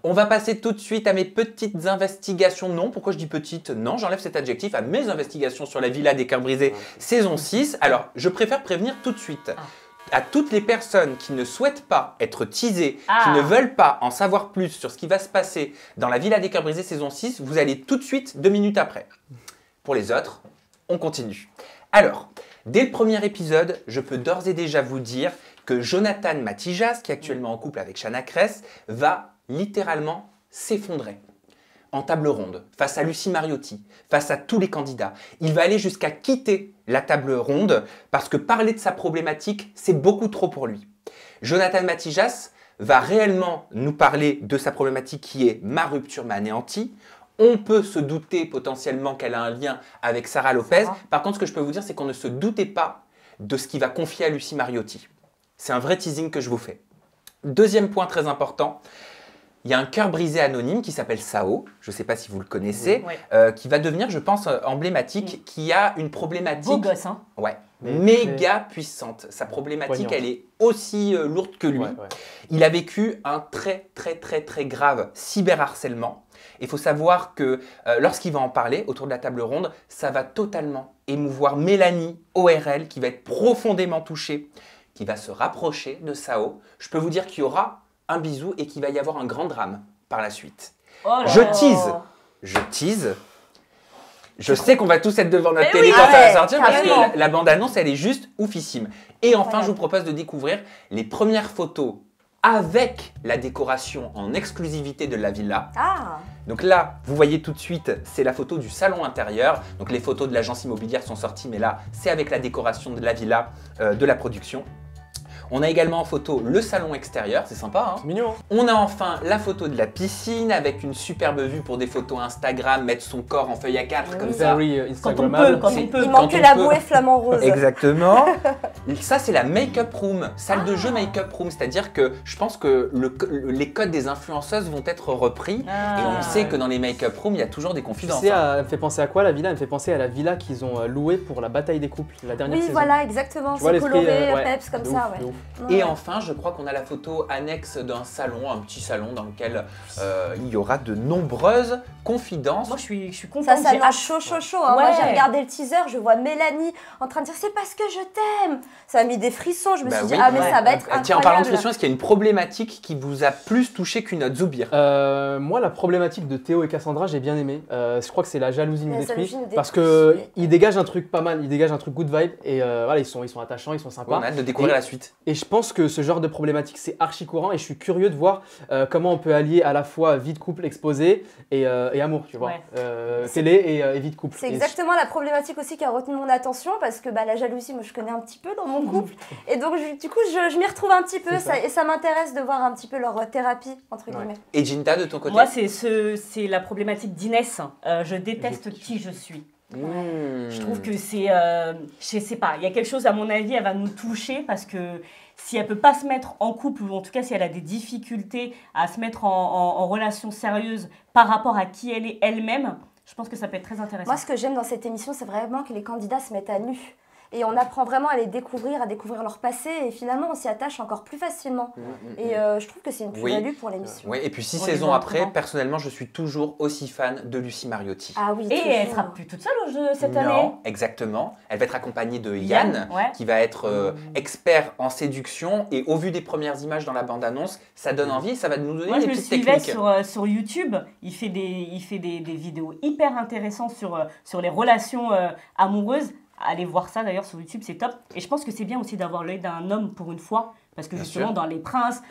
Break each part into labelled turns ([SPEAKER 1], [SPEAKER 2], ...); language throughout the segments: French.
[SPEAKER 1] On va passer tout de suite à mes petites investigations. Non, pourquoi je dis petites? Non, j'enlève cet adjectif à mes investigations sur la Villa des Cœurs Brisés, saison 6. Alors, je préfère prévenir tout de suite. À toutes les personnes qui ne souhaitent pas être teasées, qui ne veulent pas en savoir plus sur ce qui va se passer dans la Villa des Cœurs Brisés saison 6, vous allez tout de suite 2 minutes après. Pour les autres, on continue. Alors, dès le premier épisode, je peux d'ores et déjà vous dire que Jonathan Matijas, qui est actuellement en couple avec Shanna Kress, va littéralement s'effondrer en table ronde, face à Lucie Mariotti, face à tous les candidats. Il va aller jusqu'à quitter la table ronde parce que parler de sa problématique, c'est beaucoup trop pour lui. Jonathan Matijas va réellement nous parler de sa problématique qui est « Ma rupture m'a anéanti ». On peut se douter potentiellement qu'elle a un lien avec Sarah Lopez. Par contre, ce que je peux vous dire, c'est qu'on ne se doutait pas de ce qu'il va confier à Lucie Mariotti. C'est un vrai teasing que je vous fais. Deuxième point très important. Il y a un cœur brisé anonyme qui s'appelle Sao, je ne sais pas si vous le connaissez, qui va devenir, je pense, emblématique, qui a une problématique...
[SPEAKER 2] Beau gosse, hein.
[SPEAKER 1] Ouais, méga puissante. Sa problématique, elle est aussi lourde que lui. Il a vécu un très grave cyberharcèlement. Il faut savoir que lorsqu'il va en parler autour de la table ronde, ça va totalement émouvoir Mélanie ORL, qui va être profondément touchée, qui va se rapprocher de Sao. Je peux vous dire qu'il y aura un bisou et qu'il va y avoir un grand drame par la suite. Je tease. Je sais qu'on va tous être devant notre télé quand ça va sortir parce que la bande-annonce, elle est juste oufissime. Et enfin, je vous propose de découvrir les premières photos avec la décoration en exclusivité de la villa. Donc là, vous voyez tout de suite, c'est la photo du salon intérieur. Donc les photos de l'agence immobilière sont sorties, mais là, c'est avec la décoration de la villa de la production. On a également en photo le salon extérieur, c'est sympa, hein?
[SPEAKER 3] C'est mignon.
[SPEAKER 1] On a enfin la photo de la piscine avec une superbe vue pour des photos Instagram, mettre son corps en feuille A4 comme ça.
[SPEAKER 2] Quand on peut.
[SPEAKER 4] Il manque que la bouée flamant rose.
[SPEAKER 1] Exactement. Ça, c'est la make-up room, salle de jeu make-up room. C'est-à-dire que je pense que les codes des influenceuses vont être repris. Et on sait que dans les make-up rooms, il y a toujours des confidences.
[SPEAKER 3] Tu sais, elle me fait penser à quoi la villa? Elle me fait penser à la villa qu'ils ont louée pour la bataille des couples, la dernière saison.
[SPEAKER 4] Oui, voilà, exactement. C'est coloré, peps, comme ça.
[SPEAKER 1] Et enfin, je crois qu'on a la photo annexe d'un salon, un petit salon dans lequel il y aura de nombreuses confidences.
[SPEAKER 2] Moi, je suis contente.
[SPEAKER 4] Ça annonce chaud. Hein. Moi, j'ai regardé le teaser, je vois Mélanie en train de dire « c'est parce que je t'aime ». Ça m'a mis des frissons, je me suis dit « ah, mais ça va être incroyable ».
[SPEAKER 1] Tiens, en parlant de frissons, est-ce qu'il y a une problématique qui vous a plus touché qu'une autre, Zoubir?
[SPEAKER 3] Moi, la problématique de Théo et Cassandra, j'ai bien aimé. Je crois que c'est la jalousie nous détruit. Parce qu'ils dégagent un truc pas mal, ils dégagent un truc good vibe. Et voilà, ils sont attachants, ils sont sympas.
[SPEAKER 1] On a hâte de découvrir la suite.
[SPEAKER 3] Et je pense que ce genre de problématique, c'est archi courant. Et je suis curieux de voir comment on peut allier à la fois vie de couple exposée et amour, tu vois. Télé et vie de couple.
[SPEAKER 4] C'est exactement la problématique aussi qui a retenu mon attention parce que la jalousie, moi je connais un petit peu dans mon couple et donc du coup je m'y retrouve un petit peu et ça m'intéresse de voir un petit peu leur thérapie entre guillemets.
[SPEAKER 1] Et Ginta, de ton côté?
[SPEAKER 2] Moi c'est la problématique d'Inès. Je déteste qui je suis. Je trouve que c'est, je sais pas, il y a quelque chose à mon avis, elle va nous toucher parce que si elle peut pas se mettre en couple ou en tout cas si elle a des difficultés à se mettre en relation sérieuse par rapport à qui elle est elle-même, je pense que ça peut être très intéressant.
[SPEAKER 4] Moi, ce que j'aime dans cette émission, c'est vraiment que les candidats se mettent à nu. Et on apprend vraiment à les découvrir, à découvrir leur passé. Et finalement, on s'y attache encore plus facilement. Et je trouve que c'est une plus-value pour l'émission.
[SPEAKER 1] Oui, et puis 6 saisons après, personnellement, je suis toujours aussi fan de Lucie Mariotti.
[SPEAKER 4] Ah oui,
[SPEAKER 2] et elle sera plus toute seule cette année.
[SPEAKER 1] Non, exactement. Elle va être accompagnée de Yann, qui va être expert en séduction. Et au vu des premières images dans la bande-annonce, ça donne envie, ça va nous donner des petites techniques.
[SPEAKER 2] Moi, je le suivais sur YouTube. Il fait des vidéos hyper intéressantes sur les relations amoureuses. Allez voir ça d'ailleurs sur YouTube, c'est top. Et je pense que c'est bien aussi d'avoir l'œil d'un homme pour une fois. Parce que justement, dans Les Princes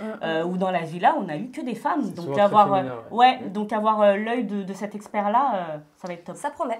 [SPEAKER 2] ou dans la villa, on n'a eu que des femmes. Donc avoir l'œil de cet expert-là, ça va être top.
[SPEAKER 4] Ça promet.